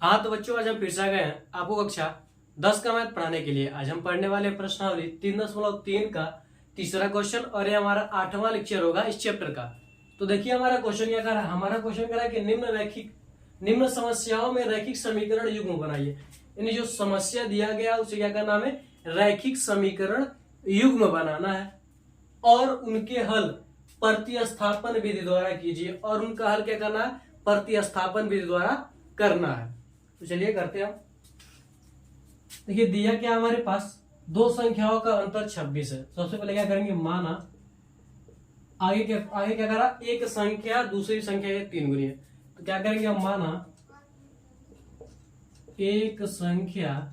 हाँ तो बच्चों, आज हम फिर से आ गए हैं आपको कक्षा 10 का मैथ पढ़ाने के लिए। आज हम पढ़ने वाले प्रश्नावली 3.3 का तीसरा क्वेश्चन, और ये हमारा 8वां लेक्चर होगा इस चैप्टर का। तो देखिए हमारा क्वेश्चन क्या कर रहा है। हमारा क्वेश्चन कर रहा है कि निम्न समस्याओं में रैखिक समीकरण युग्म बनाइए। यानी जो समस्या दिया गया उसे क्या करना है, रैखिक समीकरण युग्म बनाना है, और उनके हल प्रतिस्थापन विधि द्वारा कीजिए। और उनका हल क्या करना है, प्रतिस्थापन विधि द्वारा करना है। तो चलिए करते हैं हम। देखिए दिया क्या हमारे पास, दो संख्याओं का अंतर 26 है। सबसे पहले क्या करेंगे, माना आगे क्या करा, एक संख्या दूसरी संख्या के 3 गुनी है। तो क्या करेंगे हम, माना एक संख्या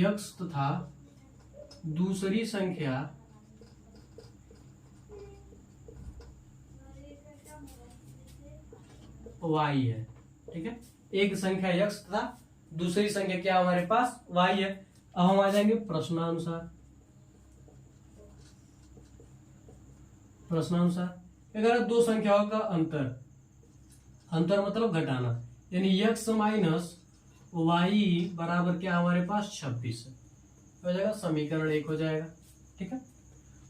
x तथा दूसरी संख्या y है। ठीक है, एक संख्या x तथा दूसरी संख्या क्या हमारे पास y है। अब हम आ जाएंगे प्रश्नानुसार। अगर दो संख्याओं का अंतर मतलब घटाना, यानी x माइनस वाई बराबर क्या हमारे पास 26 है, हो जाएगा समीकरण 1 हो जाएगा। ठीक है,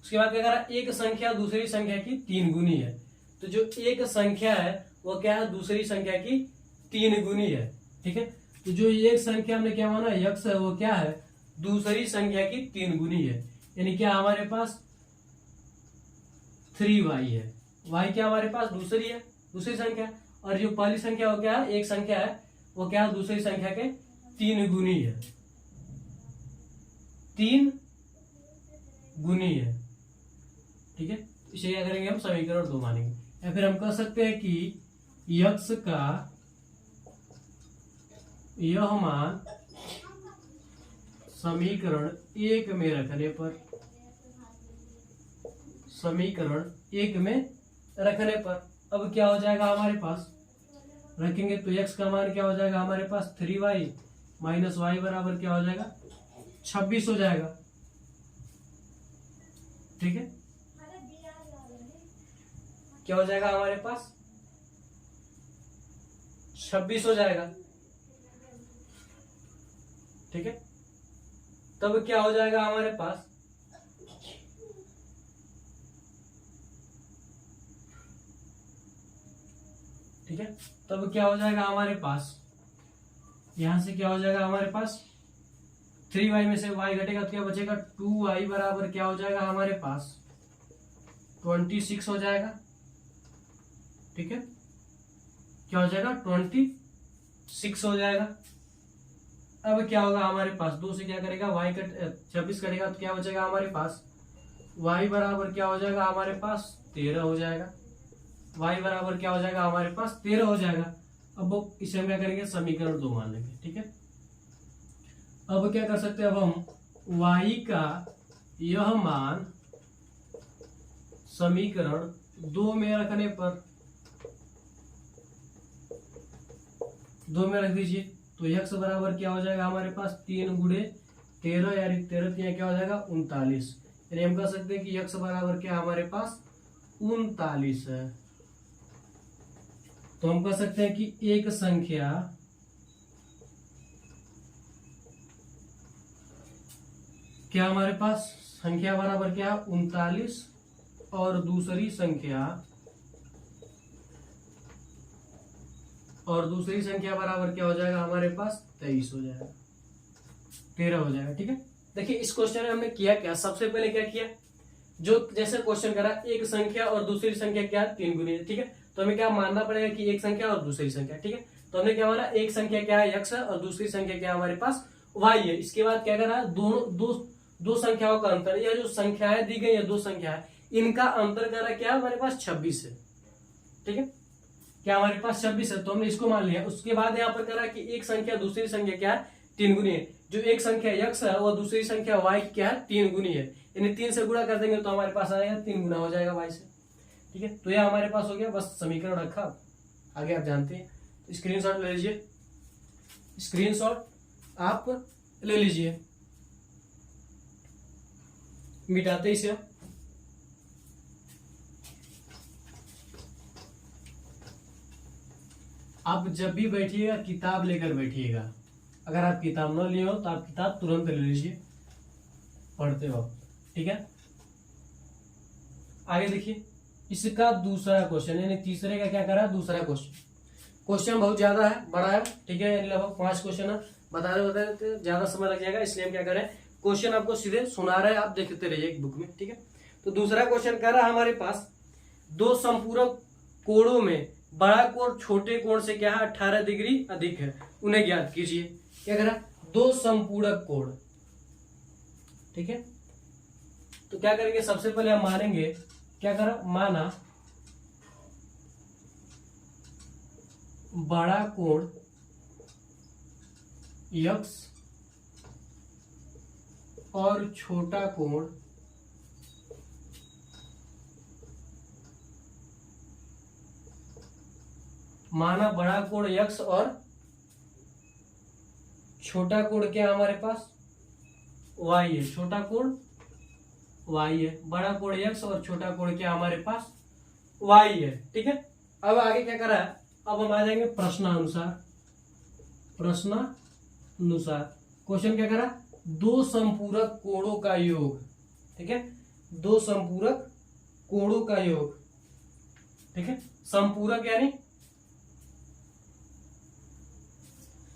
उसके बाद क्या करा, एक संख्या दूसरी संख्या की 3 गुनी है। तो जो एक संख्या है वो क्या है, दूसरी संख्या की 3 गुनी है। ठीक है, तो जो एक संख्या हमने क्या माना x है, वो क्या है, दूसरी संख्या की 3 गुनी है। यानी क्या हमारे पास 3y है। y क्या हमारे पास दूसरी संख्या, और जो पहली संख्या वो क्या है, एक संख्या है, वो क्या है, दूसरी संख्या के 3 गुनी है। 3 गुनी है। ठीक है, इसे क्या करेंगे हम, समीकरण 2 मानेंगे। या फिर हम कह सकते हैं कि x का यह मान समीकरण 1 में रखने पर, अब क्या हो जाएगा हमारे पास, रखेंगे तो x का मान क्या हो जाएगा हमारे पास 3y माइनस वाई बराबर क्या हो जाएगा 26 हो जाएगा। ठीक है, क्या हो जाएगा हमारे पास 26 हो जाएगा। ठीक है, तब क्या हो जाएगा हमारे पास, ठीक है, तब क्या हो जाएगा हमारे पास, यहां से क्या हो जाएगा हमारे पास 3y में से y घटेगा तो क्या बचेगा 2y बराबर क्या हो जाएगा हमारे पास 26 हो जाएगा। ठीक है, क्या हो जाएगा 26 हो जाएगा। अब क्या होगा हमारे पास, 2 से क्या करेगा y कट 26 करेगा तो क्या बचेगा हमारे पास y बराबर क्या हो जाएगा हमारे पास 13 हो जाएगा। y बराबर क्या हो जाएगा हमारे पास 13 हो जाएगा। अब इसे हम क्या करेंगे, समीकरण 2 मान लेंगे। ठीक है, अब क्या कर सकते हैं, अब हम y का यह मान समीकरण 2 में रखने पर, 2 में रख दीजिए तो x बराबर क्या हो जाएगा हमारे पास 3 गुणे 13, यानी 13 क्या हो जाएगा 39। यानी हम कह सकते हैं कि x बराबर क्या हमारे पास 39 है। तो हम कह सकते हैं कि एक संख्या क्या हमारे पास संख्या बराबर क्या 39, और दूसरी संख्या बराबर क्या हो जाएगा हमारे पास 23 हो जाएगा, 13 हो जाएगा। ठीक है, देखिए इस क्वेश्चन में हमने किया क्या, सबसे पहले क्या किया, जो जैसे क्वेश्चन करा एक संख्या और दूसरी संख्या क्या 3 गुनी है। ठीक है, तो हमें क्या मानना पड़ेगा कि एक संख्या और दूसरी संख्या। ठीक है, तो हमने क्या माना, एक संख्या क्या है x है और दूसरी संख्या क्या है हमारे पास y है। इसके बाद क्या करा, दो संख्याओं का अंतर, यह जो संख्याएं दी गई है दो संख्या है, इनका अंतर करा क्या हमारे पास 26 है। ठीक है, क्या हमारे पास 26 है, तो हमने इसको मान लिया। उसके बाद यहाँ पर करा कि एक संख्या दूसरी संख्या क्या है 3 गुनी है। जो एक संख्या x है और दूसरी संख्या y क्या है 3 गुनी है, यानी 3 से गुणा कर देंगे तो हमारे पास आ जाएगा 3 गुना हो जाएगा y से। ठीक है, तो यह हमारे पास हो गया, बस समीकरण रखा। आगे आप जानते हैं, स्क्रीनशॉट ले लीजिए, स्क्रीनशॉट आप ले लीजिए, मिटाते इसे। आप जब भी बैठिएगा किताब लेकर बैठिएगा। अगर आप किताब न लिए हो तो आप किताब तुरंत ले लीजिए, पढ़ते हो, ठीक है। आगे देखिए, इसका दूसरा क्वेश्चन, यानी तीसरे का क्या करा, दूसरा क्वेश्चन। क्वेश्चन बहुत ज्यादा है, बड़ा है, ठीक है, यानी लगभग 5 क्वेश्चन है। बता रहे ज्यादा समय लग जाएगा, इसलिए हम क्या करें, क्वेश्चन आपको सीधे सुना रहे हैं, आप देखते रहिए एक बुक में, ठीक है। तो दूसरा क्वेश्चन कह रहा है हमारे पास, दो संपूरक कोणों में बड़ा कोण छोटे कोण से क्या है 18 डिग्री अधिक है, उन्हें ज्ञात कीजिए। क्या कह रहा है, दो संपूरक कोण, ठीक है। तो क्या करेंगे, सबसे पहले हम मानेंगे, क्या करा, माना बड़ा कोण x और छोटा कोण माना बड़ा कोण x और छोटा कोण क्या हमारे पास y है, छोटा कोण y है, बड़ा कोण x और छोटा कोण क्या हमारे पास y है, ठीक है। अब आगे क्या करा है, अब हम आ जाएंगे प्रश्नानुसार। प्रश्नानुसार क्वेश्चन क्या करा, दो संपूरक कोणों का योग, ठीक है, दो संपूरक कोणों का योग, ठीक है। संपूरक यानी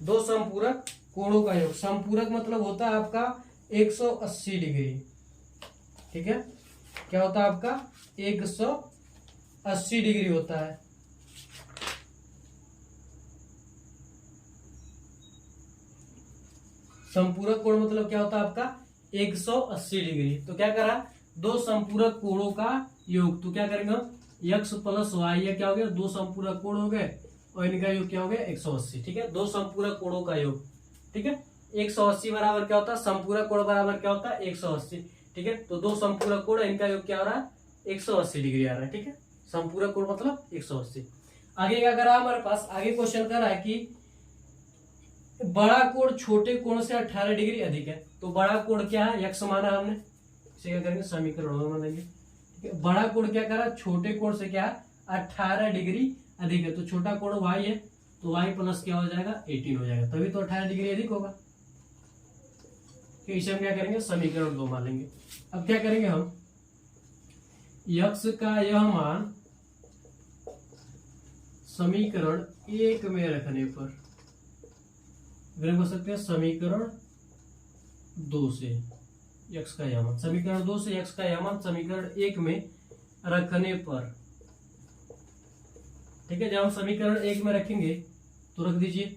दो संपूरक कोणों का योग, संपूरक मतलब होता है आपका 180 डिग्री, ठीक है। क्या होता है आपका 180 डिग्री होता है। संपूरक कोण मतलब क्या होता है आपका 180 डिग्री। तो क्या करा, दो संपूरक कोणों का योग, तो क्या करेंगे x प्लस वाई, क्या हो गया, दो संपूरक कोण हो गए और इनका योग क्या हो गया 180, ठीक है। दो संपूरक कोणों का योग, ठीक है। 180 बराबर क्या होता है, संपूरक कोण बराबर क्या होता है 180, ठीक है। तो दो संपूरक कोण, इनका योग क्या हो रहा है 180 डिग्री आ रहा है, ठीक है। संपूरक कोण मतलब 180। आगे क्या करा हमारे पास, आगे क्वेश्चन कर रहा है कि बड़ा कोण छोटे कोण से 18 डिग्री अधिक है। तो बड़ा कोण क्या है, x माना हमने, इसे क्या करेंगे समीकरण मानेंगे, ठीक है। बड़ा कोण क्या करा, छोटे कोण से क्या 18 डिग्री अधिक है, तो छोटा कोण y है, तो y प्लस क्या हो जाएगा 18 हो जाएगा, तभी तो 18 डिग्री अधिक होगा। इसे हम क्या करेंगे समीकरण 2 मान लेंगे। अब क्या करेंगे हम, x का यह मान समीकरण 1 में रखने पर बोल सकते हैं समीकरण 2 से x का यह मान, समीकरण 2 से x का यह मान समीकरण 1 में रखने पर, ठीक है। जब हम समीकरण 1 में रखेंगे तो रख दीजिए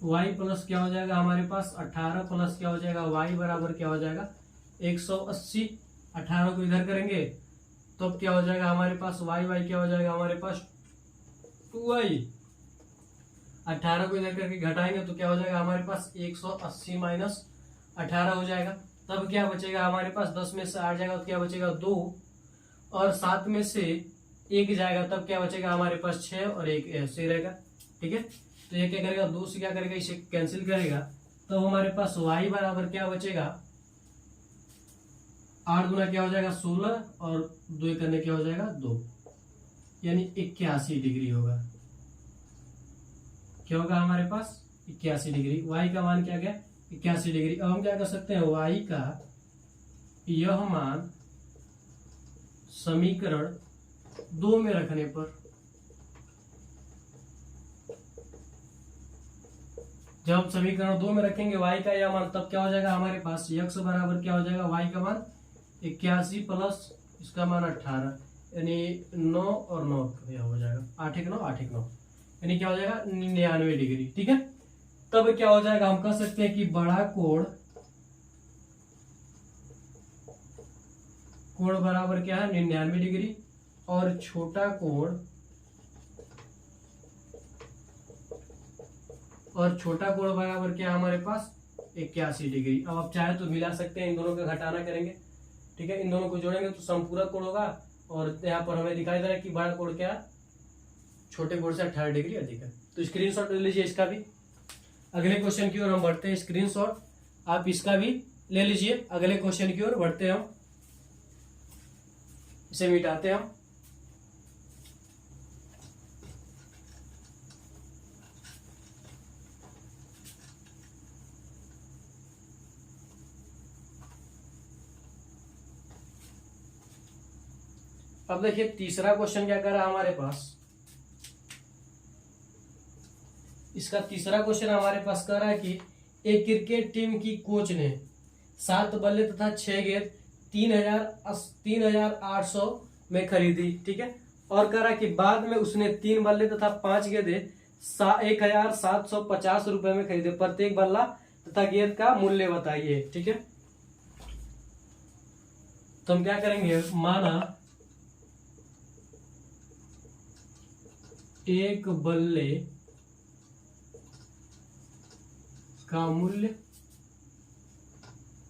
y प्लस क्या हो जाएगा हमारे पास 18 प्लस क्या हो जाएगा y बराबर क्या हो जाएगा 180। 18 को इधर करेंगे तो अब क्या हो जाएगा हमारे पास y क्या हो जाएगा हमारे पास 2y। 18 को इधर करके घटाएंगे तो क्या हो जाएगा हमारे पास 180 माइनस 18 हो जाएगा। तब क्या बचेगा हमारे पास, 10 में से 8 जाएगा तो क्या बचेगा 2, और 7 में से 1 जाएगा तब क्या बचेगा हमारे पास 6 और 1 ऐसे रहेगा, ठीक है। तो ये क्या करेगा 2 से क्या करेगा इसे कैंसिल करेगा, तो हमारे पास y बराबर क्या बचेगा 8 गुना क्या हो जाएगा 16 और 2 करने क्या हो जाएगा 2, यानी 81 डिग्री होगा। क्या होगा हमारे पास 81 डिग्री। y का मान क्या गया 81 डिग्री। अब हम क्या कर सकते हैं, y का यह मान समीकरण 2 में रखने पर, जब हम समीकरण 2 में रखेंगे y का यह मान, तब क्या हो जाएगा हमारे पास x बराबर क्या हो जाएगा y का मान 81 प्लस इसका मान 18, यानी 9 और 9 हो जाएगा 8 1 9 8 1 9, यानी क्या हो जाएगा 99 डिग्री, ठीक है। तब क्या हो जाएगा, हम कह सकते हैं कि बड़ा कोण बराबर क्या है 99 डिग्री और छोटा कोण बराबर क्या है हमारे पास 81 डिग्री। अब आप चाहे तो मिला सकते हैं, इन दोनों का घटाना करेंगे, ठीक है। इन दोनों को जोड़ेंगे तो संपूरक कोण होगा, और यहाँ पर हमें दिखाई दे रहा है कि बड़ा कोण क्या है छोटे कोण से 18 डिग्री अधिक है। तो स्क्रीनशॉट ले लीजिए इसका भी। अगले क्वेश्चन की ओर हम बढ़ते हैं, स्क्रीनशॉट आप इसका भी ले लीजिए। अगले क्वेश्चन की ओर बढ़ते हैं हम, इसे मिटाते हैं हम। अब देखिए तीसरा क्वेश्चन क्या कर रहा है हमारे पास। इसका तीसरा क्वेश्चन हमारे पास कर रहा है कि एक क्रिकेट टीम की कोच ने 7 बल्ले तथा 6 गेंद 3,800 में खरीदी, ठीक है। और कह रहा है कि बाद में उसने 3 बल्ले तथा 5 गेंदे 1,750 रुपए में खरीदे। प्रत्येक बल्ला तथा गेंद का मूल्य बताइए, ठीक है। तो हम क्या करेंगे, माना एक बल्ले का मूल्य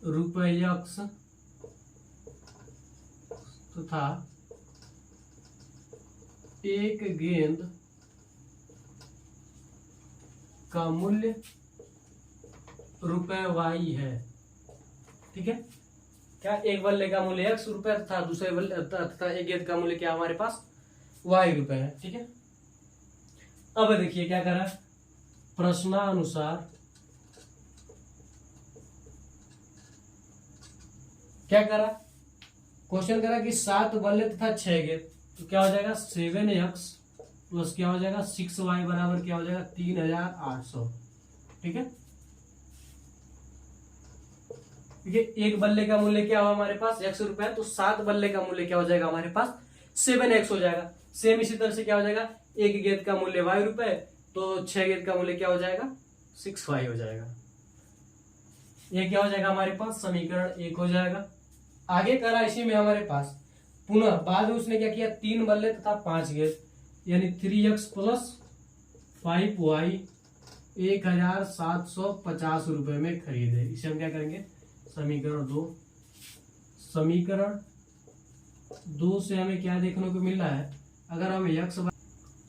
₹X तथा एक गेंद का मूल्य ₹Y है, ठीक है। क्या एक बल्ले का मूल्य X रुपए तथा दूसरे बल्ले तथा एक गेंद का मूल्य क्या हमारे पास Y रुपए है, ठीक है। अब देखिए क्या करा, प्रश्नानुसार क्या करा, क्वेश्चन करा कि 7 बल्ले तथा 6 गेंद, तो क्या हो जाएगा 7X प्लस क्या हो जाएगा 6Y बराबर क्या हो जाएगा 3,800, ठीक है। देखिए एक बल्ले का मूल्य क्या हुआ हमारे पास X रुपए है, तो 7 बल्ले का मूल्य क्या हो जाएगा हमारे पास 7X हो जाएगा। सेम इसी तरह से क्या हो जाएगा, एक गेंद का मूल्य Y रुपए, तो 6 गेंद का मूल्य क्या हो जाएगा 6Y हो जाएगा। ये क्या हो जाएगा हमारे पास समीकरण 1 हो जाएगा। आगे करा इसी में हमारे पास पुनः बाद में उसने क्या किया 3 बल्ले तथा 5 गेंद यानी 3X प्लस 5Y 1,750 रुपए में खरीदे। इसे हम क्या करेंगे समीकरण 2। समीकरण 2 से हमें क्या देखने को मिल रहा है, अगर हम X,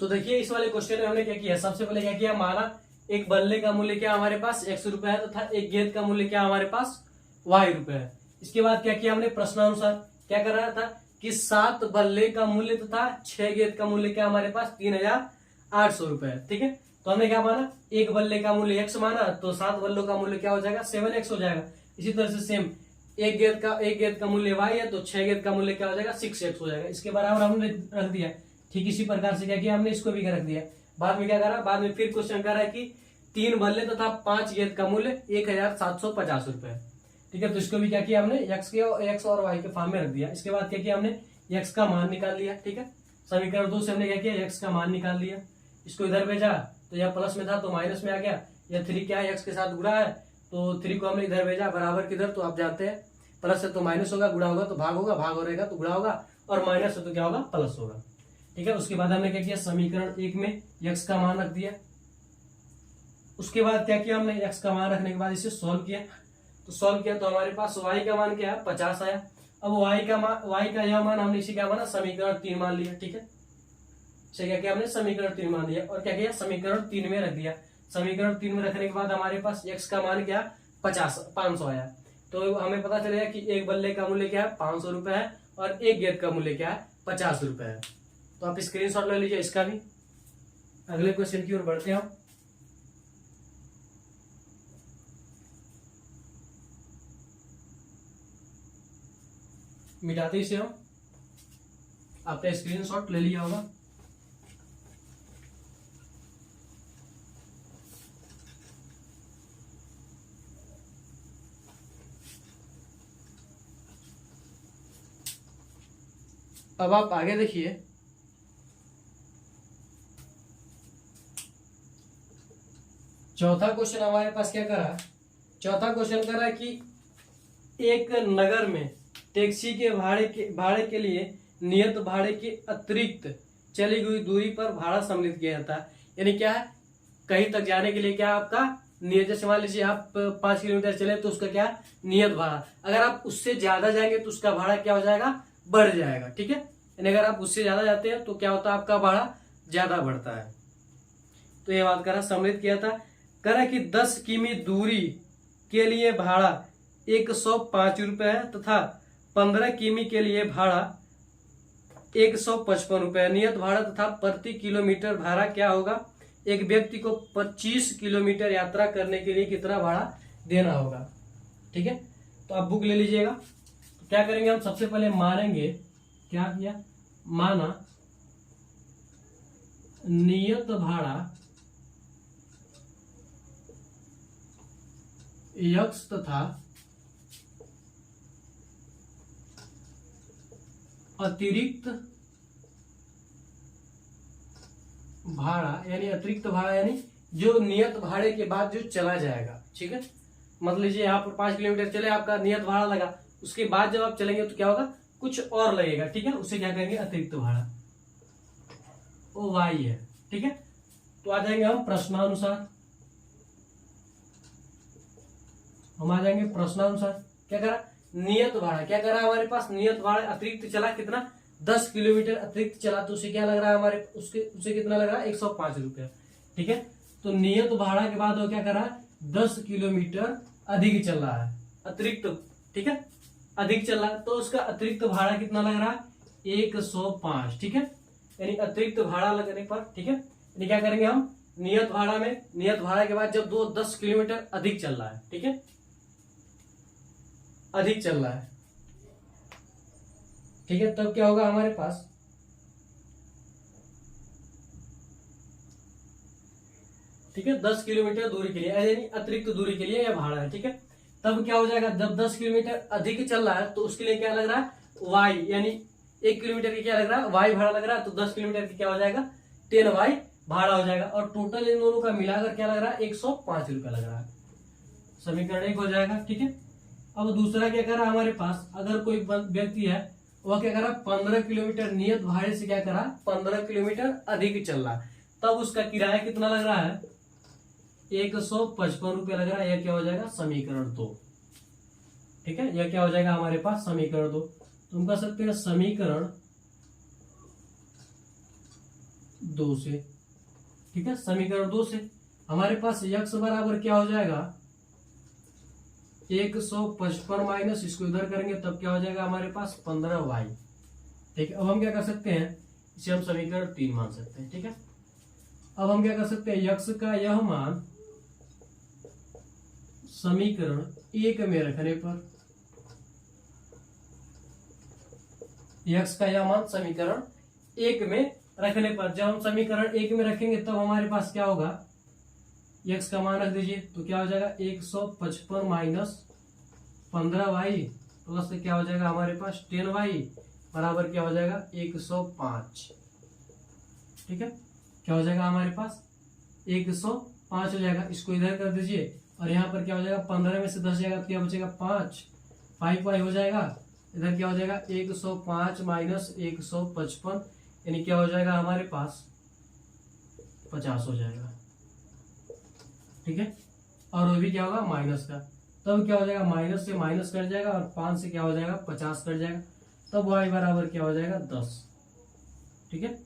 तो देखिए इस वाले क्वेश्चन में हमने क्या किया, सबसे पहले क्या किया, माना एक बल्ले का मूल्य क्या हमारे पास X रुपए है तथा एक गेंद का मूल्य क्या हमारे पास Y रुपए है। इसके बाद क्या किया हमने प्रश्नानुसार क्या कर रहा था कि 7 बल्ले का मूल्य तथा 6 गेंद का मूल्य क्या हमारे पास 3,800 रुपए है, ठीक है। तो हमने क्या माना एक बल्ले का मूल्य X माना, तो 7 बल्लों का मूल्य क्या हो जाएगा 7X हो जाएगा। इसी तरह से सेम एक गेंद का मूल्य Y है, तो 6 गेंद का मूल्य क्या हो जाएगा 6X हो जाएगा। इसके बराबर हमने रख दिया। ठीक इसी प्रकार से क्या किया हमने इसको भी रख दिया। बाद में क्या करा, बाद में फिर क्वेश्चन कर रहा है कि 3 बल्ले तथा 5 गेंद का मूल्य 1,750 रुपए, ठीक है। तो इसको भी क्या किया हमने X और Y के फॉर्म में रख दिया। इसके बाद क्या किया हमने X का मान निकाल लिया, ठीक है। समीकरण 2 से हमने क्या किया X का मान निकाल लिया। इसको इधर भेजा तो यह प्लस में था तो माइनस में आ गया। यह 3 क्या है X के साथ गुणा है, तो 3 को हमने इधर भेजा बराबर किधर, तो आप जानते हैं प्लस है तो माइनस होगा, गुणा होगा तो भाग होगा, भाग हो रहेगा तो गुणा होगा, और माइनस है तो क्या होगा प्लस होगा, ठीक है। उसके बाद हमने क्या किया समीकरण 1 में X का मान रख दिया। उसके बाद क्या किया हमने X का मान रखने के बाद इसे सॉल्व किया। तो सॉल्व किया तो हमारे पास Y का मान क्या है 50 आया। अब Y का यह मान हमने इसे क्या माना समीकरण 3 मान लिया, ठीक है। इसे क्या किया हमने समीकरण 3 मान लिया और क्या किया समीकरण 3 में रख दिया। समीकरण 3 में रखने के बाद हमारे पास X का मान क्या 500 आया। तो हमें पता चलेगा कि एक बल्ले का मूल्य क्या है 500 रुपए है और एक गेंद का मूल्य क्या है 50 रुपए है। तो आप स्क्रीनशॉट ले लीजिए इसका भी। अगले क्वेश्चन की ओर बढ़ते हैं हम। मिटाते इसे हम, आपने स्क्रीनशॉट ले लिया होगा। अब आप आगे देखिए, चौथा क्वेश्चन हमारे पास क्या करा, चौथा क्वेश्चन करा कि एक नगर में टैक्सी के भाड़े के लिए नियत भाड़े के अतिरिक्त चली गई दूरी पर भाड़ा सम्मिलित किया जाता है। यानी क्या है कहीं तक जाने के लिए क्या आपका नियत, जैसे मान लीजिए आप 5 किलोमीटर चले तो उसका क्या नियत भाड़ा, अगर आप उससे ज्यादा जाएंगे तो उसका भाड़ा क्या हो जाएगा बढ़ जाएगा, ठीक है। यानी अगर आप उससे ज्यादा जाते हैं तो क्या होता है आपका भाड़ा ज्यादा बढ़ता है। तो ये बात करा सम्मिलित किया था। करा कि 10 किमी दूरी के लिए भाड़ा 105 रुपए है तथा 15 किमी के लिए भाड़ा 155 रुपए। नियत भाड़ा तथा प्रति किलोमीटर भाड़ा क्या होगा, एक व्यक्ति को 25 किलोमीटर यात्रा करने के लिए कितना भाड़ा देना होगा, ठीक है। तो आप बुक ले लीजिएगा। तो क्या करेंगे हम सबसे पहले मानेंगे, क्या किया माना नियत भाड़ा यक्स तथा अतिरिक्त भाड़ा यानी जो नियत भाड़े के बाद जो चला जाएगा, ठीक है। मतलब लीजिए यहाँ पर 5 किलोमीटर चले, आपका नियत भाड़ा लगा, उसके बाद जब आप चलेंगे तो क्या होगा, कुछ और लगेगा, ठीक है, उसे क्या कहेंगे, अतिरिक्त भाड़ा, वो वाई है, ठीक है। तो आ जाएंगे हम प्रश्नानुसार, क्या करा, नियत भाड़ा, क्या करा हमारे पास, नियत भाड़ा अतिरिक्त चला, कितना, 10 किलोमीटर अतिरिक्त चला, तो उसे क्या लग रहा है हमारे, उसे कितना लग रहा है, 105 रुपया, ठीक है। तो नियत भाड़ा के बाद वो क्या करा, 10 किलोमीटर अधिक चल रहा है, अतिरिक्त, ठीक है, अधिक चल रहा है, तो उसका अतिरिक्त भाड़ा कितना लग रहा है, 105, ठीक है। यानी अतिरिक्त भाड़ा लगने पर, ठीक है, यानी क्या करेंगे हम, नियत भाड़ा के बाद जब 10 किलोमीटर अधिक चल रहा है, ठीक है, अधिक चल रहा है, ठीक है, तब क्या होगा हमारे पास, ठीक है, 10 किलोमीटर दूरी के लिए, यानी अतिरिक्त दूरी के लिए यह भाड़ा है, ठीक है। तब क्या हो जाएगा, जब 10 किलोमीटर अधिक चल रहा है तो उसके लिए क्या लग रहा है, वाई, यानी 1 किलोमीटर की क्या लग रहा है, वाई भाड़ा लग रहा है, तो 10 किलोमीटर की क्या हो जाएगा, 10 वाई भाड़ा हो जाएगा, और टोटल इन दोनों का मिलाकर क्या लग रहा है, 105 रुपया लग रहा है। समीकरण 1 हो जाएगा, ठीक है। अब दूसरा क्या करा हमारे पास, अगर कोई व्यक्ति है वह क्या करा, 15 किलोमीटर नियत भाड़े से क्या करा, 15 किलोमीटर अधिक चल रहा है, तब उसका किराया कितना लग रहा है, 155 रुपया लग रहा है। यह क्या हो जाएगा, समीकरण 2, ठीक है, यह क्या हो जाएगा हमारे पास, समीकरण 2। तुम कह सकते हैं समीकरण 2 से, ठीक है, समीकरण 2 से हमारे पास यक्स बराबर क्या हो जाएगा, 155 माइनस इसको इधर करेंगे तब क्या हो जाएगा हमारे पास, 15y, ठीक है। अब हम क्या कर सकते हैं, इसे हम समीकरण 3 मान सकते हैं, ठीक है। अब हम क्या कर सकते हैं, यक्स का यह मान समीकरण 1 में रखने पर, यक्स का यह मान समीकरण 1 में रखने पर, जब हम समीकरण 1 में रखेंगे तब हमारे पास क्या होगा, यक्स का मान रख दीजिए, तो क्या हो जाएगा, 155 माइनस 15y प्लस क्या हो जाएगा हमारे पास 10y बराबर क्या हो जाएगा, 105, ठीक है। क्या हो जाएगा हमारे पास, 105 हो जाएगा, इसको इधर कर दीजिए, और यहाँ पर क्या हो जाएगा, 15 में से 10 जाएगा तो क्या बचेगा, 5y हो जाएगा, इधर क्या हो जाएगा, 105 माइनस 155, यानी क्या हो जाएगा हमारे पास, 50 हो जाएगा, ठीक है। और वो भी क्या होगा, माइनस का, तब क्या हो जाएगा, माइनस से माइनस कट जाएगा, और 5 से क्या हो जाएगा, 50 कट जाएगा, तब y बराबर क्या हो जाएगा, 10, ठीक है।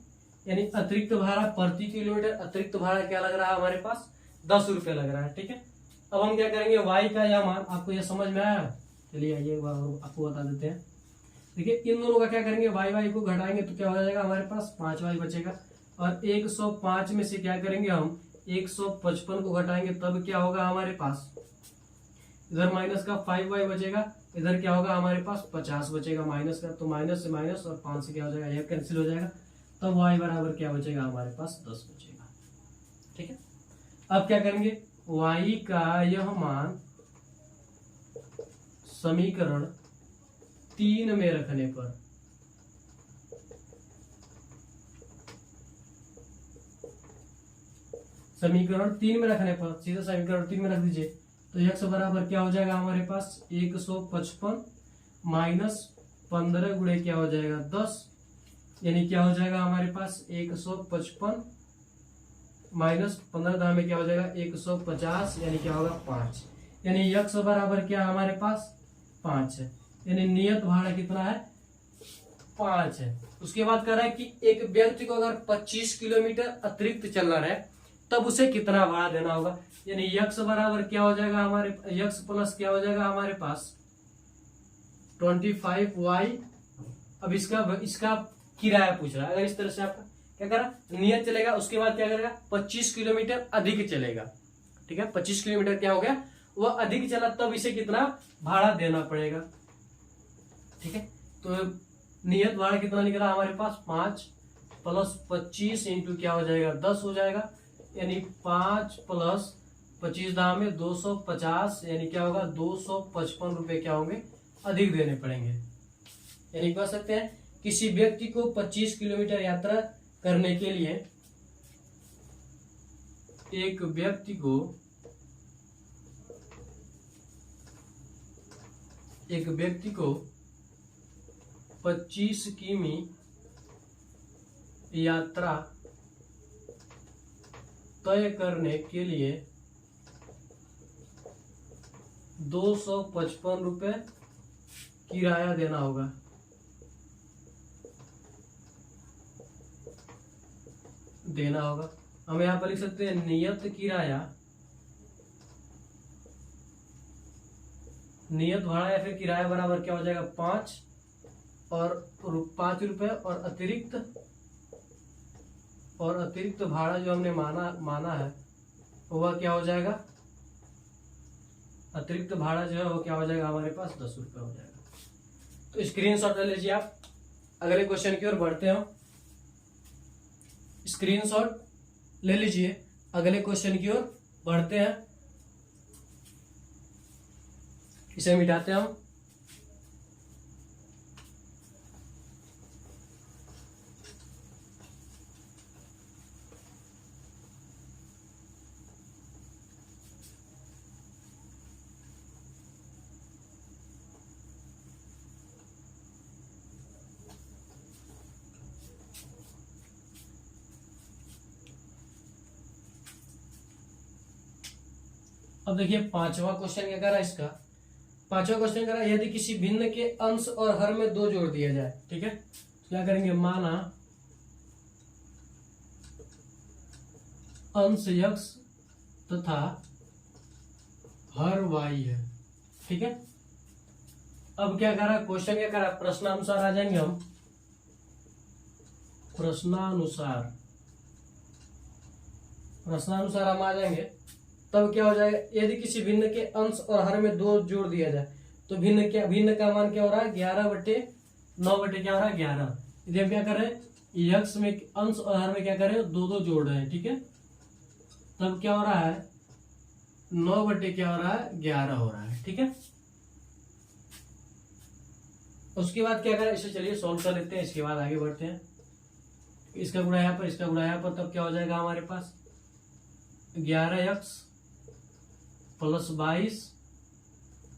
यानी अतिरिक्त भाड़ा प्रति किलोमीटर, अतिरिक्त भाड़ा क्या लग रहा है हमारे पास, 10 रुपये लग रहा है, ठीक है। अब हम क्या करेंगे, y का यह मान, आपको यह समझ में आया, चलिए आइए आपको बता देते हैं। देखिए इन दोनों का क्या करेंगे, y को घटाएंगे तो क्या हो जाएगा हमारे पास, 5y बचेगा, और 105 में से क्या करेंगे हम, 155 को घटाएंगे तब क्या होगा हमारे पास, इधर माइनस का 5y बचेगा, इधर क्या होगा हमारे पास 50 बचेगा माइनस का, तो माइनस से माइनस और 5 से क्या हो जाएगा, यह कैंसिल हो जाएगा, तब y बराबर क्या बचेगा हमारे पास 10 बचेगा, ठीक है। अब क्या करेंगे, y का यह मान समीकरण 3 में रखने पर, समीकरण 3 में रखने पर, सीधा समीकरण 3 में रख दीजिए, तो x बराबर क्या हो जाएगा हमारे पास, 155 माइनस 15 गुणे क्या हो जाएगा 10, यानी क्या हो जाएगा हमारे पास 155 माइनस 15 में क्या हो जाएगा 150, यानी क्या होगा 5, यानी x बराबर क्या हमारे पास 5 है, यानी नियत भाड़ा कितना है 5 है। उसके बाद कह रहा है कि एक व्यक्ति को अगर 25 किलोमीटर अतिरिक्त चलना रहे तब उसे कितना भाड़ा देना होगा, यानी यक्स बराबर क्या हो जाएगा हमारे, यक्स प्लस क्या हो जाएगा हमारे पास 25y। अब इसका किराया पूछ रहा है, अगर इस तरह से आपका क्या करा, नियत चलेगा, उसके बाद क्या करेगा 25 किलोमीटर अधिक चलेगा, ठीक है, 25 किलोमीटर क्या हो गया, वह अधिक चला, तब इसे कितना भाड़ा देना पड़ेगा, ठीक है। तो नियत भाड़ा कितना निकला हमारे पास 5 प्लस 25 इंटू क्या हो जाएगा 10 हो जाएगा, यानी 5 प्लस 25 दाम में 250, यानी क्या होगा 255 रुपए क्या होंगे अधिक देने पड़ेंगे। यानी कह सकते हैं किसी व्यक्ति को 25 किलोमीटर यात्रा करने के लिए एक व्यक्ति को 25 किमी यात्रा तय करने के लिए 255 रुपए किराया देना होगा। हम यहाँ पर लिख सकते हैं नियत भाड़ा या फिर किराया बराबर क्या हो जाएगा 5 रुपए और अतिरिक्त भाड़ा जो हमने माना है वह क्या हो जाएगा, अतिरिक्त भाड़ा जो है वो क्या हो जाएगा हमारे पास 10 रुपए हो जाएगा। तो स्क्रीनशॉट ले लीजिए आप। अगले क्वेश्चन की ओर बढ़ते हैं, स्क्रीनशॉट ले लीजिए, अगले क्वेश्चन की ओर बढ़ते हैं। इसे मिटाते हैं हम। अब देखिए पांचवा क्वेश्चन क्या कर रहा है इसका। पांचवा क्वेश्चन कर रहा है यदि किसी भिन्न के अंश और हर में 2 जोड़ दिया जाए, ठीक है, तो क्या करेंगे, माना अंश x तथा हर y है, ठीक है। अब क्या कर रहा है क्वेश्चन, क्या कर रहा है प्रश्नानुसार आ जाएंगे हम, प्रश्नानुसार हम आ जाएंगे। तब क्या हो जाएगा, यदि किसी भिन्न के अंश और हर में 2 जोड़ दिया जाए तो भिन्न का मान क्या हो रहा है 11/9 बटे क्या हो रहा है 11। यदि हम क्या कर रहे हैं x में अंश और हर में क्या कर रहे हैं 2 जोड़ रहे हैं, ठीक है, तब क्या हो रहा है 9 बटे क्या हो रहा है 11 हो रहा है, ठीक है। उसके बाद क्या करें, इसे चलिए सॉल्व कर लेते हैं, इसके बाद आगे बढ़ते हैं। इसका गुणा यहाँ पर, इसका गुणा यहाँ पर, तब क्या हो जाएगा हमारे पास 11x प्लस 22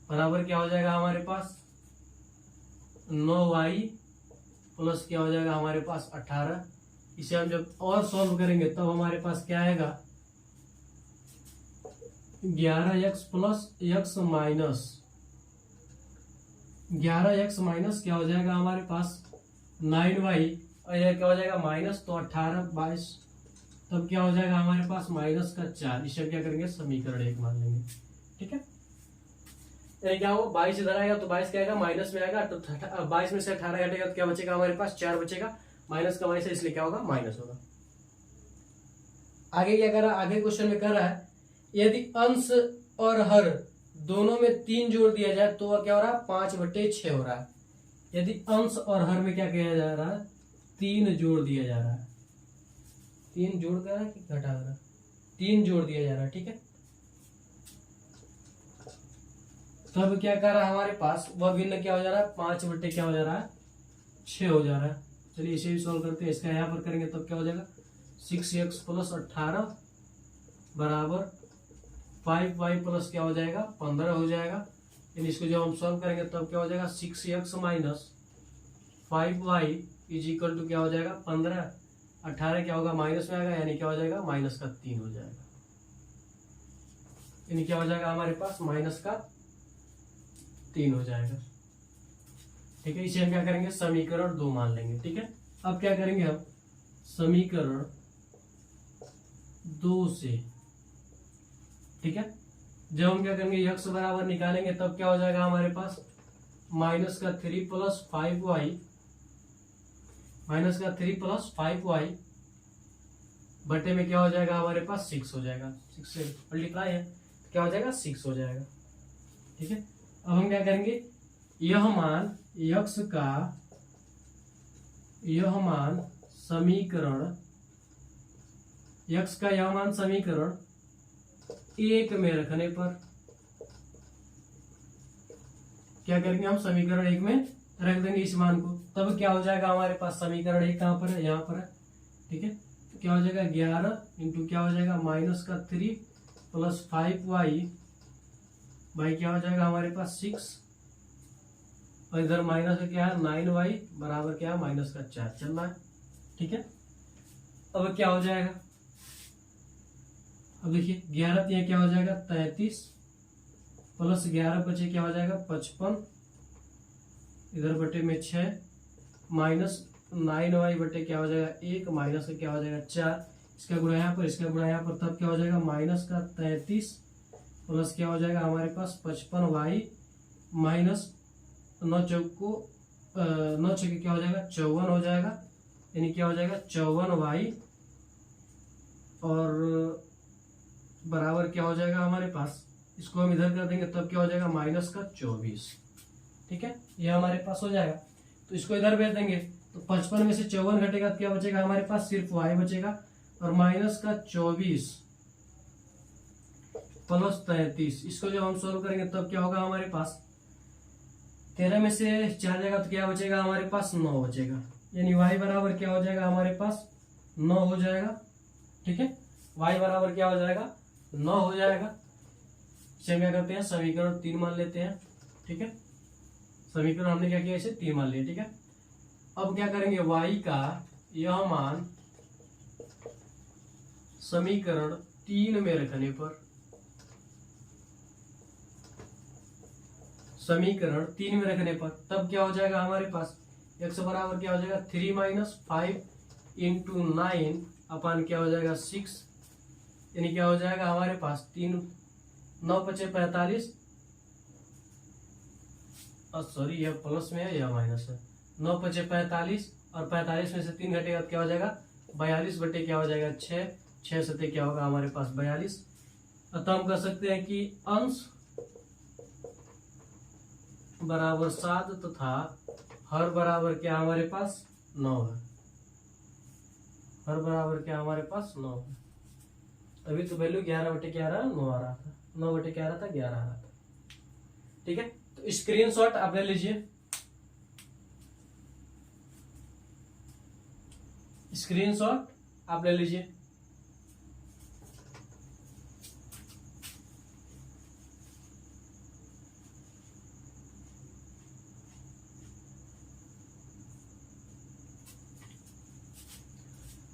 बराबर क्या हो जाएगा हमारे पास 9y प्लस क्या हो जाएगा हमारे पास 18। इसे हम जब और सॉल्व करेंगे तब हमारे पास क्या आएगा 11x plus x minus 11x minus क्या हो जाएगा हमारे पास 9y और यह क्या हो जाएगा माइनस, तो 18 22, तब क्या हो जाएगा हमारे पास माइनस का 4। इसे क्या करेंगे समीकरण 1 मान लेंगे, ठीक है। क्या हो 22 इधर आएगा तो 22 क्या आएगा माइनस में आएगा, तो 22 में से 18 घटेगा तो क्या बचेगा हमारे पास 4 बचेगा, माइनस का माइनस है इसलिए क्या होगा माइनस होगा। आगे क्या कर रहा है, आगे क्वेश्चन में कर रहा है यदि अंश और हर दोनों में 3 जोड़ दिया जाए तो वह क्या हो रहा है 5/6 हो रहा है। यदि अंश और हर में क्या किया जा रहा है 3 जोड़ दिया जा रहा है, 3 जोड़ कर रहा है कि घटा रहा है 3 जोड़ दिया जा रहा है, ठीक है। तब क्या कर रहा है हमारे पास वह भिन्न क्या हो जा रहा है 5/6 क्या हो जा रहा है 6 हो जा रहा है। चलिए इसे भी सॉल्व करते हैं, इसका यहाँ पर करेंगे तब क्या हो जाएगा 6x प्लस 18 बराबर 5y प्लस क्या हो जाएगा 15 हो जाएगा। इसको जब हम सॉल्व करेंगे तब क्या हो जाएगा 6x minus 5y is equal to क्या हो जाएगा 15, 18 क्या होगा माइनस में आएगा, यानी क्या हो जाएगा माइनस का 3 हो जाएगा। यानी क्या हो जाएगा हमारे पास माइनस का 3 हो जाएगा, ठीक है। इसे हम क्या करेंगे समीकरण 2 मान लेंगे, ठीक है। अब क्या करेंगे हम समीकरण 2 से, ठीक है, जब हम क्या करेंगे x बराबर निकालेंगे तब क्या हो जाएगा हमारे पास माइनस का 3 प्लस 5y बटे में क्या हो जाएगा हमारे पास 6 हो जाएगा, 6 से मल्टीप्लाई है क्या हो जाएगा 6 हो जाएगा, ठीक है। अब हम क्या करेंगे यह मान x का यह मान समीकरण x का यह मान समीकरण 1 में रखने पर क्या करेंगे हम, समीकरण 1 में रख देंगे इस मान को। तब क्या हो जाएगा हमारे पास, समीकरण 1 कहाँ पर है, यहाँ पर है, ठीक है। तो क्या हो जाएगा 11 इंटू क्या हो जाएगा -3 प्लस 5y भाई क्या हो जाएगा हमारे पास 6 और इधर माइनस क्या है 9y बराबर क्या है -4 चल रहा है, ठीक है। अब क्या हो जाएगा, अब देखिए 11 यहाँ क्या हो जाएगा 33 प्लस 11 बचे क्या हो जाएगा 55 इधर बटे में 6 माइनस 9y बटे क्या हो जाएगा 1 माइनस का क्या हो जाएगा 4, इसका गुणा यहाँ पर, इसका गुणा यहाँ पर, तब क्या हो जाएगा -33 प्लस क्या हो जाएगा हमारे पास 55y माइनस 9 चौको 9 छः क्या हो जाएगा 54 हो जाएगा, यानी क्या हो जाएगा 54y और बराबर क्या हो जाएगा हमारे पास, इसको हम इधर कर देंगे तब क्या हो जाएगा -24, ठीक है। ये हमारे पास हो जाएगा, तो इसको इधर भेज देंगे तो 55 में से 54 घटेगा तो क्या बचेगा हमारे पास, सिर्फ y बचेगा और -24 प्लस 33, इसको जब हम सोल्व करेंगे तब क्या होगा हमारे पास, 13 में से 4 जाएगा तो क्या बचेगा हमारे पास 9 बचेगा, यानी y बराबर क्या हो जाएगा हमारे पास 9 हो जाएगा, ठीक है। y बराबर क्या हो जाएगा 9 हो जाएगा। इसे क्या करते हैं समीकरण 3 मान लेते हैं, ठीक है। समीकरण हमने क्या किया, इसे 3 मान लिया, ठीक है। अब क्या करेंगे, y का यह मान समीकरण 3 में रखने पर, समीकरण 3 में रखने पर तब क्या हो जाएगा हमारे पास, x बराबर क्या हो जाएगा 3 - 5 इंटू 9 अपन क्या हो जाएगा 6, यानी क्या हो जाएगा हमारे पास 3 9 × 5 = 45, सॉरी यह प्लस में है यह माइनस है, 9 × 5 = 45 और 45 में से 3 घटेगा तो क्या हो जाएगा 42 बटे क्या हो जाएगा 6 से क्या होगा हमारे पास 42। तो हम कर सकते हैं कि अंश बराबर 7 तथा हर बराबर क्या हमारे पास 9 है, हर बराबर क्या हमारे पास 9 है। अभी तो वैल्यू 11 बटे 11 9 आ रहा था, 9 बटे 11 था 11 आ रहा था, ठीक है। तो स्क्रीनशॉट आप ले लीजिए, स्क्रीनशॉट आप ले लीजिए।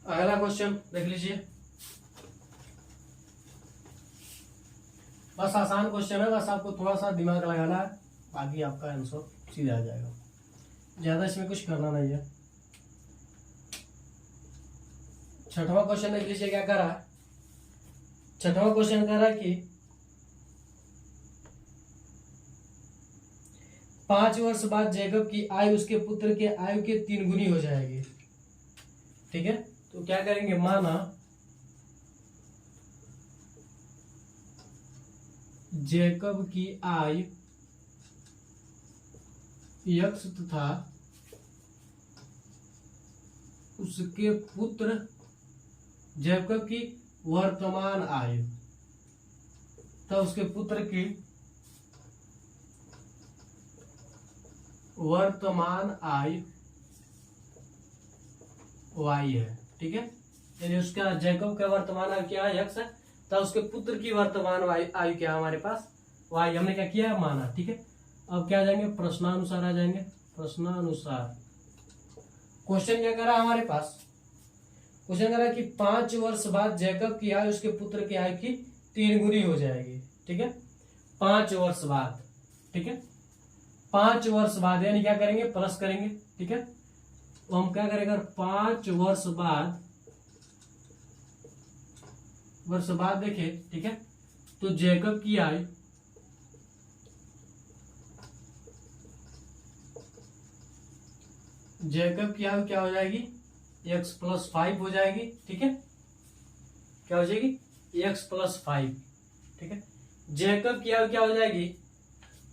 अगला क्वेश्चन देख लीजिए, बस आसान क्वेश्चन है, बस आपको थोड़ा सा दिमाग लगाना है, बाकी आपका आंसर सीधा आ जाएगा, ज्यादा इसमें कुछ करना नहीं है। 6वां क्वेश्चन देख लीजिए क्या कर रहा है। 6वां क्वेश्चन कह रहा है कि 5 वर्ष बाद जैकब की आयु उसके पुत्र के आयु के 3 गुनी हो जाएगी, ठीक है। तो क्या करेंगे, माना जैकब की आयु x तथा उसके पुत्र जैकब की वर्तमान आयु तथा उसके पुत्र की वर्तमान आयु y है, ठीक है। यानी उसका जैकब का वर्तमान आयु क्या है x है, तो उसके पुत्र की वर्तमान आयु क्या हमारे पास y, हमने क्या किया माना, ठीक है। अब क्या आ जाएंगे, प्रश्नानुसार आ जाएंगे, प्रश्नानुसार। क्वेश्चन क्या करा हमारे पास, क्वेश्चन करा कि 5 वर्ष बाद जैकब की आयु उसके पुत्र की आयु की 3 गुनी हो जाएगी, ठीक है। 5 वर्ष बाद, ठीक है, 5 वर्ष बाद यानी क्या करेंगे प्लस करेंगे, ठीक है। तो हम क्या करेंगे 5 वर्ष बाद देखिए, ठीक है। तो जैकब की आयु क्या हो जाएगी x + 5 हो जाएगी, ठीक है। क्या हो जाएगी x + 5, ठीक है। जैकब की आयु क्या हो जाएगी,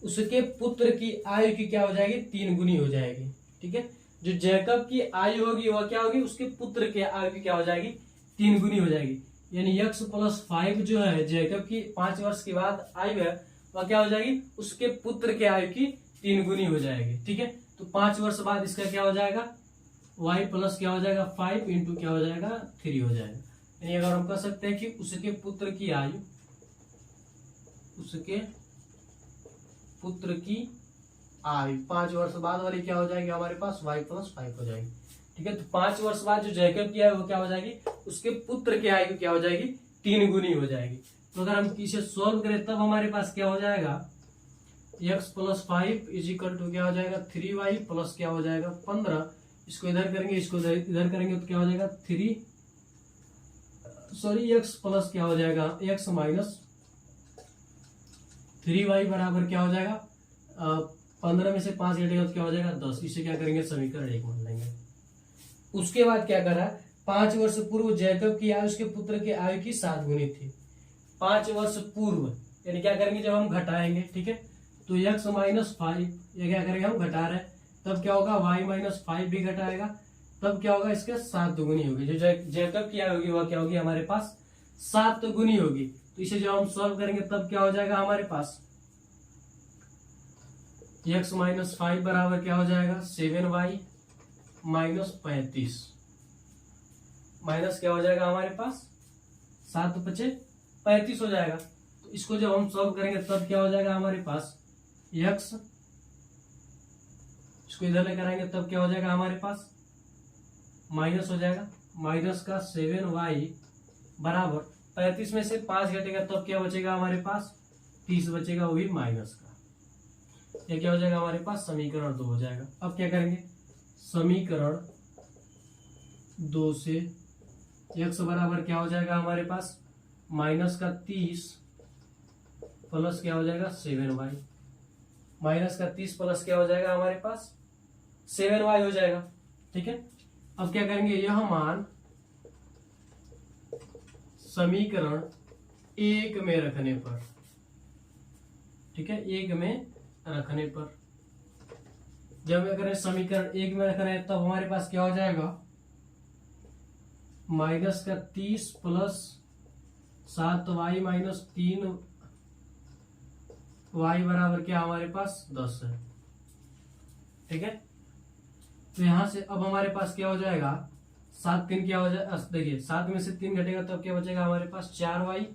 उसके पुत्र की आयु की क्या हो जाएगी 3 गुनी हो जाएगी, ठीक है। जो जैकब की आयु होगी वह क्या होगी, उसके पुत्र की आयु की क्या हो जाएगी, 3 गुनी हो जाएगी। यानी x + 5 जो है जैकब की 5 वर्ष के बाद आयु है वह क्या हो जाएगी, उसके पुत्र के आयु की 3 गुनी हो जाएगी। ठीक है, तो 5 वर्ष बाद इसका क्या हो जाएगा, y प्लस क्या हो जाएगा 5 इंटू क्या हो जाएगा 3 हो जाएगा। यानी अगर हम कह सकते हैं कि उसके पुत्र की आयु, उसके पुत्र की आयु 5 वर्ष बाद वाली क्या हो जाएगी हमारे पास y + 5 हो जाएगी। ठीक है, तो 5 वर्ष बाद जो जैकब की आयु वो क्या हो जाएगी, उसके पुत्र की आयु क्या हो जाएगी, 3 गुनी हो जाएगी। तो अगर हम इसे सॉल्व करें तब हमारे पास क्या हो जाएगा, x + 5 = क्या हो जाएगा 3y प्लस क्या हो जाएगा 15। इसको इधर करेंगे, इसको इधर करेंगे तो क्या हो जाएगा x प्लस क्या हो जाएगा x माइनस 3y बराबर क्या हो जाएगा 15 में से 5 घटेगा तो क्या हो जाएगा 10। इसे क्या करेंगे, समीकरण 1 मान लेंगे। उसके बाद क्या करा, 5 वर्ष पूर्व जैकब की आयु उसके पुत्र की आयु की 7 गुनी थी। 5 वर्ष पूर्व यानी क्या करेंगे, जब हम घटाएंगे, ठीक है, तो x - 5 ये क्या करेंगे, हम घटा रहे हैं, तब क्या होगा y - 5 भी घटाएगा, तब क्या होगा इसके 7 गुनी होगी। जो जैकब की आयु होगी वह क्या होगी हमारे पास 7 गुनी होगी। तो इसे जब हम सॉल्व करेंगे तब क्या हो जाएगा हमारे पास x - 5 बराबर क्या हो जाएगा 7y - 35 माइनस क्या हो जाएगा हमारे पास 7 × 5 = 35 हो जाएगा। तो इसको जब हम सॉल्व करेंगे तब क्या हो जाएगा हमारे पास x, इसको इधर लेकर आएंगे तब क्या हो जाएगा हमारे पास माइनस हो जाएगा, माइनस का 7y बराबर 35 में से 5 घटेगा तब क्या बचेगा हमारे पास 30 बचेगा, वो भी माइनस का। ये क्या हो जाएगा हमारे पास समीकरण 2 हो जाएगा। अब क्या करेंगे, समीकरण 2 से x बराबर क्या हो जाएगा हमारे पास माइनस का 30 प्लस क्या हो जाएगा 7y, माइनस का 30 प्लस क्या हो जाएगा हमारे पास 7y हो जाएगा। ठीक है, अब क्या करेंगे, यह मान समीकरण 1 में रखने पर, ठीक है, 1 में रखने पर, जब अगर समीकरण 1 में रखना है तब हमारे पास क्या हो जाएगा माइनस का 30 प्लस 7y - 3y बराबर क्या हमारे पास 10 है। ठीक है, तो यहां से अब हमारे पास क्या हो जाएगा 7 3 क्या हो जाएगा, देखिए 7 में से 3 घटेगा तब क्या बचेगा हमारे पास 4y।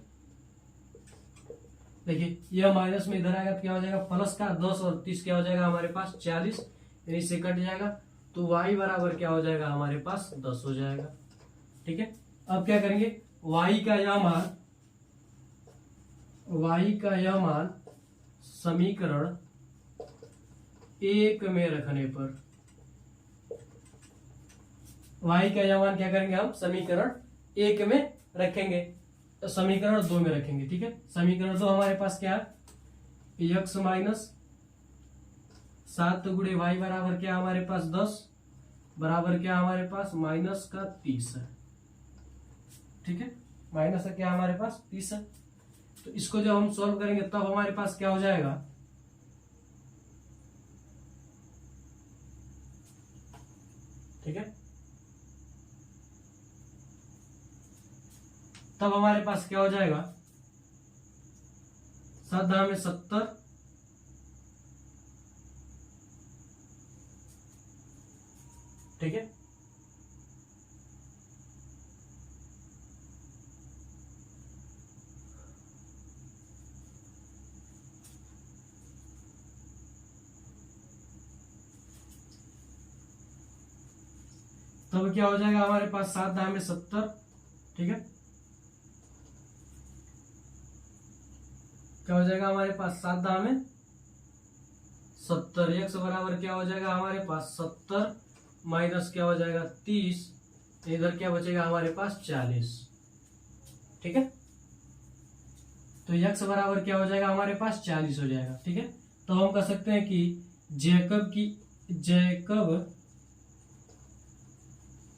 देखिए यह माइनस में इधर आएगा तो क्या हो जाएगा प्लस का 10 और 30 क्या हो जाएगा हमारे पास 40, यानी से कट जाएगा, तो y बराबर क्या हो जाएगा हमारे पास 10 हो जाएगा। ठीक है, अब क्या करेंगे, y का यह मान समीकरण 1 में रखने पर, y का यह मान क्या करेंगे हम समीकरण 1 में रखेंगे, तो समीकरण 2 में रखेंगे। ठीक है, समीकरण 2 हमारे पास क्या है x माइनस 7 × y बराबर क्या हमारे पास 10 बराबर क्या हमारे पास माइनस का 30 है। ठीक है, माइनस का क्या हमारे पास 30 है। तो इसको जब हम सॉल्व करेंगे तब हमारे पास क्या हो जाएगा, ठीक है, तब हमारे पास क्या हो जाएगा 7 में 70, ठीक है, तब क्या हो जाएगा हमारे पास 7 में 70, ठीक है, क्या हो जाएगा हमारे पास 7 में 70, x बराबर क्या हो जाएगा हमारे पास 70 माइनस क्या हो जाएगा 30, इधर क्या बचेगा हमारे पास 40। ठीक है, तो x बराबर क्या हो जाएगा हमारे पास 40 हो जाएगा। ठीक है, तो हम कह सकते हैं कि जैकब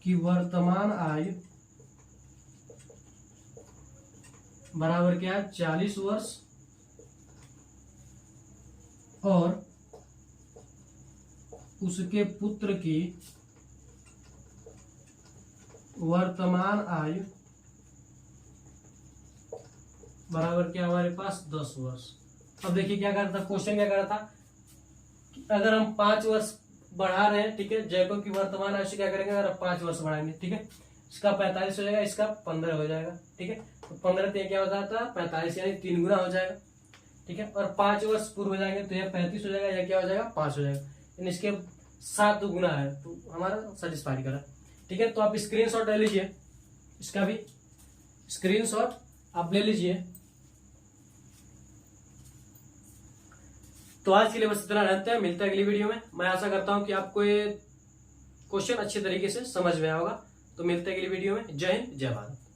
की वर्तमान आयु बराबर क्या है 40 वर्ष और उसके पुत्र की वर्तमान आयु बराबर क्या हमारे पास 10 वर्ष। अब देखिए क्या कर रहा था, क्वेश्चन क्या कर रहा था कि अगर हम 5 वर्ष बढ़ा रहे हैं, ठीक है, जयको की वर्तमान आयु से क्या करेंगे, अगर 5 वर्ष बढ़ाएंगे, ठीक है, इसका 45 हो जाएगा, इसका 15 हो जाएगा, ठीक है, तो 15 से क्या हो जाता है 45, यानी 3 गुना हो जाएगा, ठीक है, और 5 वर्ष पूर्व हो जाएंगे तो यह 35 हो जाएगा, या क्या हो जाएगा 5 हो जाएगा, यानी इसके 7 गुना है, तो हमारा सेटिस्फाई करा, ठीक है। तो आप स्क्रीनशॉट ले लीजिए, इसका भी स्क्रीनशॉट आप ले लीजिए। तो आज के लिए बस इतना रहता है, मिलता है अगली वीडियो में। मैं आशा करता हूं कि आपको ये क्वेश्चन अच्छे तरीके से समझ में आया होगा। तो मिलते हैं अगली वीडियो में। जय हिंद, जय भारत।